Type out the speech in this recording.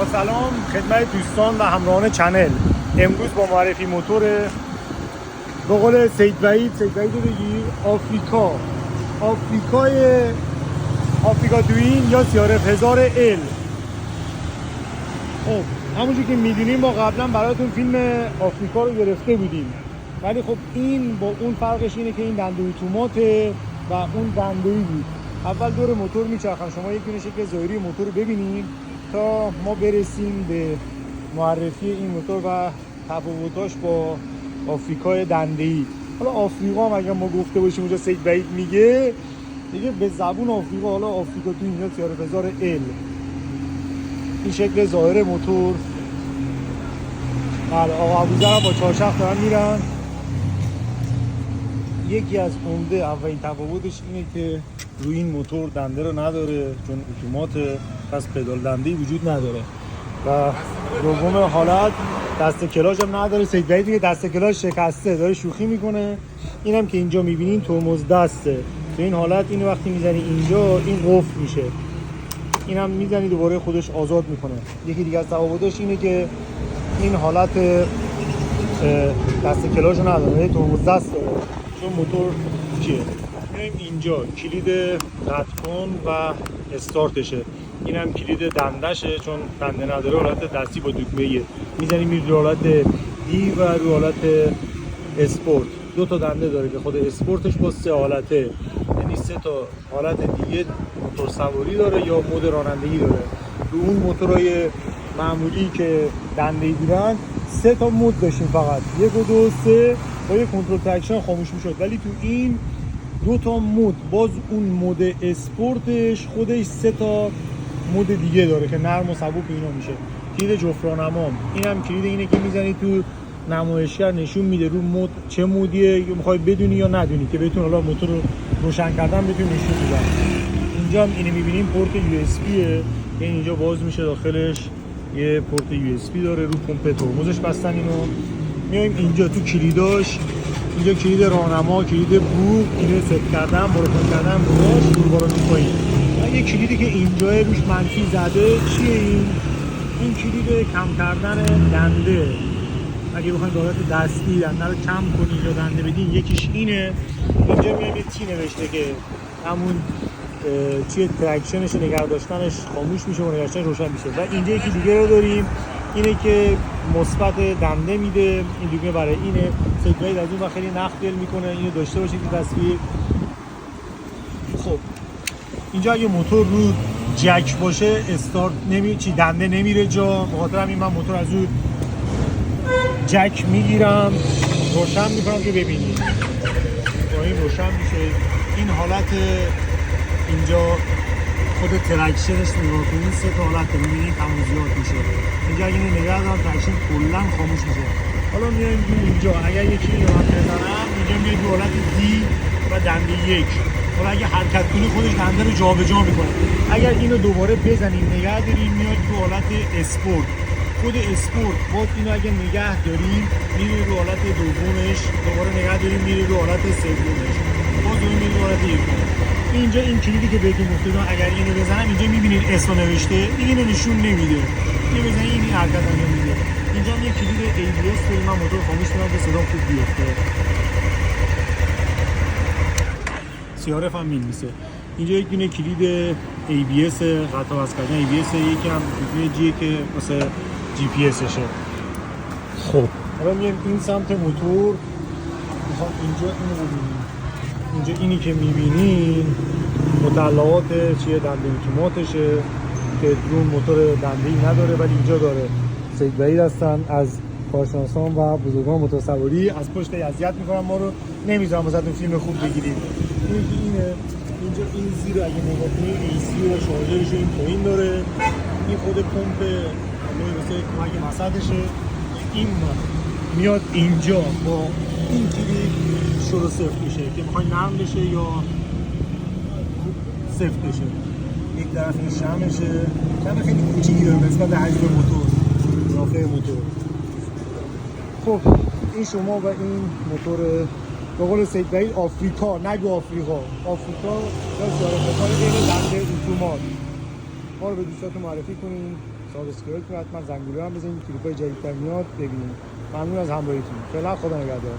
با سلام خدمت دوستان و همراهان چنل. امروز با معرفی موتور به قول سید وحید رو بگیر آفریکا دوین یا CRF 1000L. خب همونجور که میدونیم ما قبلا براتون فیلم آفریکا رو گرفته بودیم، ولی خب این با اون فرقش اینه که این دنده اتوماته و اون دنده‌ای بود. اول دور موتور میچرخم، شما یک دونه شکل ظاهری موتور رو ببینید تا ما برسیم به معرفی این موتور و تفاوتاش با آفریکای دنده‌ای. حالا آفریقا هم اگر ما گفته باشیم اونجا سید وحید میگه دیگه به زبون آفریقا، حالا آفریکا تو اینجا CRF 1000L. این شکل ظاهر موتور. بله، آقا ابوذر هم با چهارچرخ دارن میرن. یکی از عمده اولین تفاوتش اینه که روی این موتور دنده رو نداره چون اتوماته، پس پدال دنده‌ای وجود نداره. و دوم حالت دست کلاژ هم نداره. سید وحید میگه دست کلاژ شکسته، داره شوخی میکنه. اینم که اینجا میبینین ترمز دسته. تو این حالت اینو وقتی میزنی اینجا این قفل میشه، اینم میزنی دوباره خودش آزاد میکنه. یکی دیگه از تفاوتش اینه که این حالت دست کلاژ رو نداره، ترمز دست داره. چون موتور چیه؟ میایم اینجا کلید قطع کن و استارتشه. اینم کلید دندشه، چون دنده نداره حالت دستی با دکمه میزنی میری رو حالت دی و رو حالت اسپورت. دو تا دنده داره که خود اسپورتش با 3 حالته، یعنی 3 تا حالت دیگه موتور سواری داره یا مود رانندگی داره. رو اون موتورهای معمولی که دنده‌ای بودن 3 تا مود داشتیم، فقط 1 و 2 و 3 با یه کنترل ترکشن خاموش میشد. ولی تو این 2 تا مود، باز اون مود اسپورتش خودش 3 تا مود دیگه داره که نرم و سبک اینا میشه. کلید جفت راهنمام، اینم کلید اینه که میزنی تو نمایشگر نشون میده رو مود چه مودیه، میخوای بدونی یا ندونی که بهتون حالا موتور رو روشن کردن بهتون نشون میدن. اینجا هم اینو میبینیم پورت USB، یعنی اینجا باز میشه، داخلش یه پورت USB داره، رو پمپ ترمزش بستن. اینو میایم اینجا تو کلیداش، اینجا کلید راهنما، کلید بوق، کلید ست کردن، بروکن کردن بوش، دوربارو می‌کنید. یه کلیدی که اینجا روش منفی زده چیه؟ این کلید کم کردن دنده. اگه بخواید به حالت دستی دنده رو کم کنید یا دنده بدین، یکیش اینه. اینجا میایم یه تی نوشته که همون چیه ترکشنش نگه داشتنش خاموش میشه و نگهش روشن میشه. و اینجا یکی دیگه رو داریم، اینه که مثبت دنده میده. این دیگه برای اینه. سید وحید از این خیلی نقد دل میکنه اینو داشته باشید تو تصویر. خب اینجا اگه موتور رو جک باشه استارت دنده نمیره جا، به خاطر همین من موتور از رو جک میگیرم، روشن میکنم که ببینید با این روشن میشه. این حالت اینجا خود ترکشنش نگاه کنید 3 تا حالت میبینید تموزیات میشه. اینجا اگه اینو نگه دارم ترکشن کلا خاموش میشه. حالا میایم اینجا اگر یکی رو بزنم اینجا میاد تو حالت دی و دنده 1. حالا اگه حرکت کنی خودش دنده رو جابجا میکنه. اگر اینو دوباره بزنیم نگه داریم میاد تو حالت اسپورت. خود اسپورت باز اینو اگه نگه داریم میره رو حالت دومش، دوباره نگه داریم میره رو حالت سومش، باز میره رو حالت یکم. اینجا این کلیدی که بهتون گفتم اگر اینو بزنم اینجا میبینید اسم نوشته، اینو نشون نمیده. اینو بزنید این حرکت انجام میده. اینجا هم یه کلید ABS داریم، من موتور خاموش کنم که صدا خوب بیفته. CRF هم می‌نویسه. اینجا یک دونه کلید ABS قطع وصل کردن ABS، یکی هم دونه جی که واسه GPS شه. خب حالا میایم این سمت موتور. میخوام اینجا اینو ببینیم. اینجا اینی که میبینین مطلعات چیه دنده اتوماتشه که درون موتور دنده‌ای نداره ولی اینجا داره. سید وحید هستن از کارشناسان و بزرگان موتور سواری، از پشت اذیت میکنن ما رو، نمیذارم واسهتون فیلم خوب بگیریم. اینه اینجا این زیر اگه نگاه کنید AC و شارژرش این پایین داره. این خود پمپ واسه کمک مصرفشه. این میاد اینجا با این کلید شروع صفر میشه که میخوای نرم بشه یا صفر بشه. یک طرف این شمشه، شم خیلی کوچیکی داره نسبت به حجم موتور، داخل موتور. خب این شما و این موتور به قول سید وحید آفریکا، نگو آفریقا، آفریکا یا CRF بین دنده اتومات. ما رو به دوستاتون معرفی کنین، سابسکرایب کنین، حتما زنگوله هم بزنین، کلیپای جدیدتر میاد ببینید. ممنون از همراهیتون. فعلا خدا نگهدار.